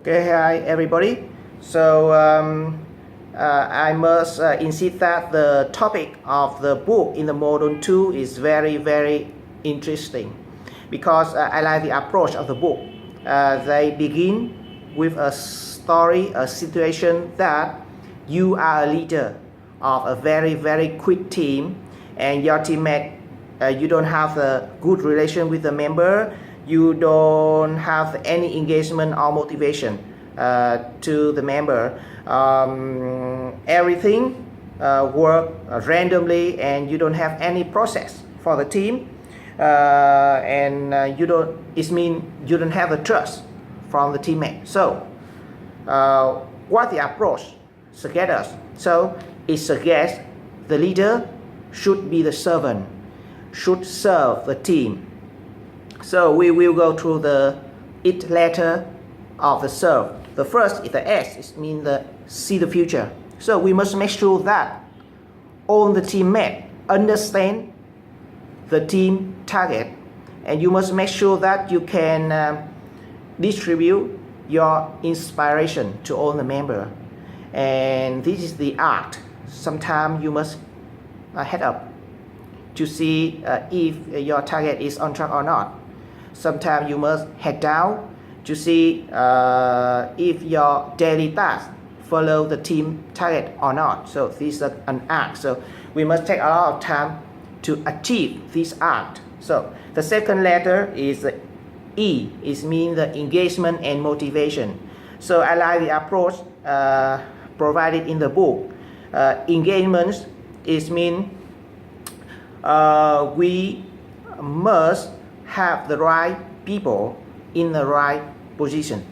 Okay, hi everybody. So I must insist that the topic of the book in the module 2 is very interesting because I like the approach of the book. They begin with a story, a situation that you are a leader of a very quick team, and your teammate, you don't have a good relation with the member. You don't have any engagement or motivation to the member. Everything work randomly, and you don't have any process for the team, and you don't. It means you don't have the trust from the teammate. So, what the approach suggests us? So it suggests the leader should be the servant, should serve the team. So we will go through the it letter of the serve. The first is the S. It means the see the future. So we must make sure that all the teammates understand the team target, and you must make sure that you can distribute your inspiration to all the members. And this is the art. Sometimes you must head up to see if your target is on track or not. Sometimes you must head down to see if your daily tasks follow the team target or not. So this is an art. So we must take a lot of time to achieve this art. So the second letter is E. It means the engagement and motivation. So I like the approach provided in the book. Engagement is mean we must have the right people in the right position.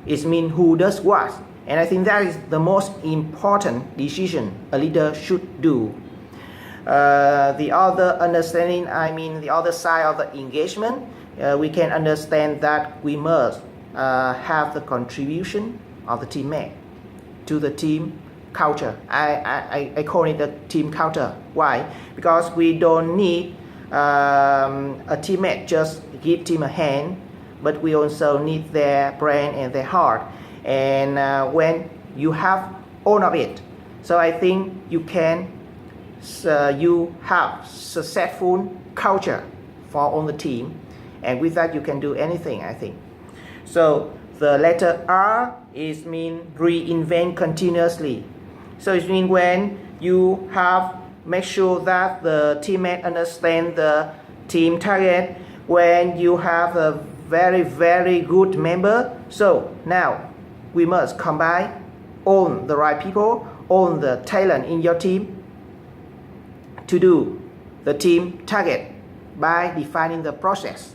It means who does what, and I think that is the most important decision a leader should do. The other understanding, I mean the other side of the engagement, we can understand that we must have the contribution of the teammate to the team culture. I call it the team culture. Why? Because we don't need a teammate just give team a hand, but we also need their brain and their heart. And when you have all of it, so I think you can you have successful culture for all the team, and with that you can do anything, I think. So the letter R is mean reinvent continuously. So it means when you have make sure that the teammate understand the team target, when you have a very good member. So now we must combine all the right people, all the talent in your team to do the team target by defining the process.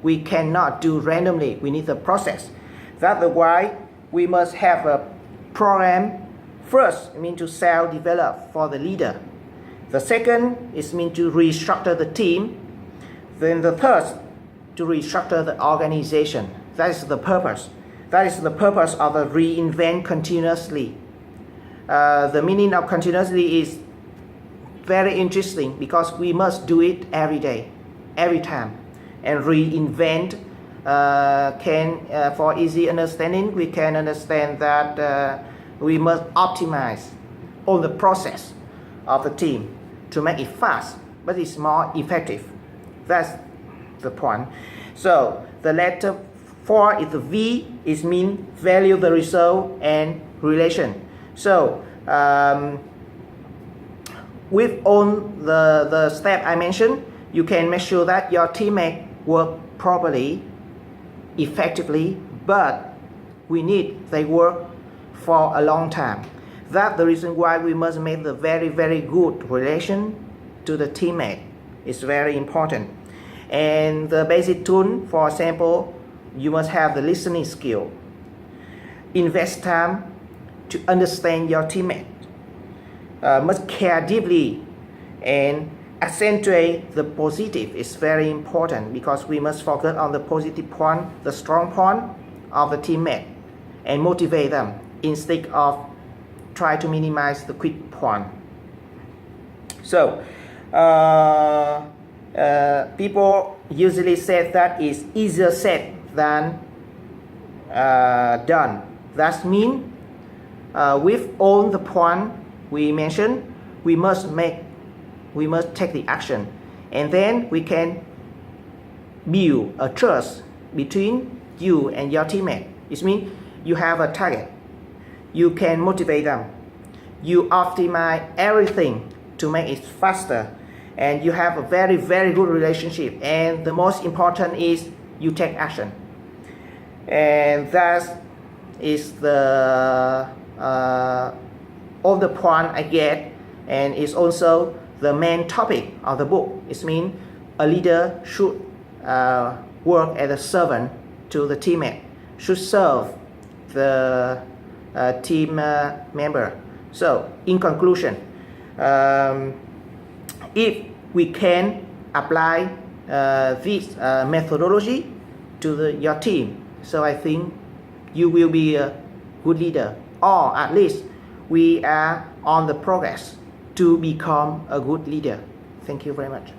We cannot do randomly. We need the process. That's why we must have a program. First, I mean to self-develop for the leader. The second is mean to restructure the team. Then the third, to restructure the organization. That is the purpose. That is the purpose of the reinvent continuously. The meaning of continuously is very interesting because we must do it every day, every time. And reinvent for easy understanding, we can understand that we must optimize all the process of the team to make it fast, but it's more effective. That's the point. So the letter 4 is the V. It means value the result and relation. So with all the steps I mentioned, you can make sure that your teammate work properly, effectively, but we need they work for a long time. That's the reason why we must make the very good relation to the teammate. It's very important. And the basic tool, for example, you must have the listening skill. Invest time to understand your teammate. Must care deeply and accentuate the positive. It's very important because we must focus on the positive point, the strong point of the teammate, and motivate them instead of try to minimize the quick point. So people usually say that it's easier said than done. That means with all the point we mentioned, we must take the action, and then we can build a trust between you and your teammate. It means you have a target, you can motivate them, you optimize everything to make it faster, and you have a very good relationship, and the most important is you take action. And that is the all the point I get, and it's also the main topic of the book. It means a leader should work as a servant to the teammate, should serve the team member. So in conclusion, if we can apply this methodology to your team, so I think you will be a good leader, or at least we are on the progress to become a good leader. Thank you very much.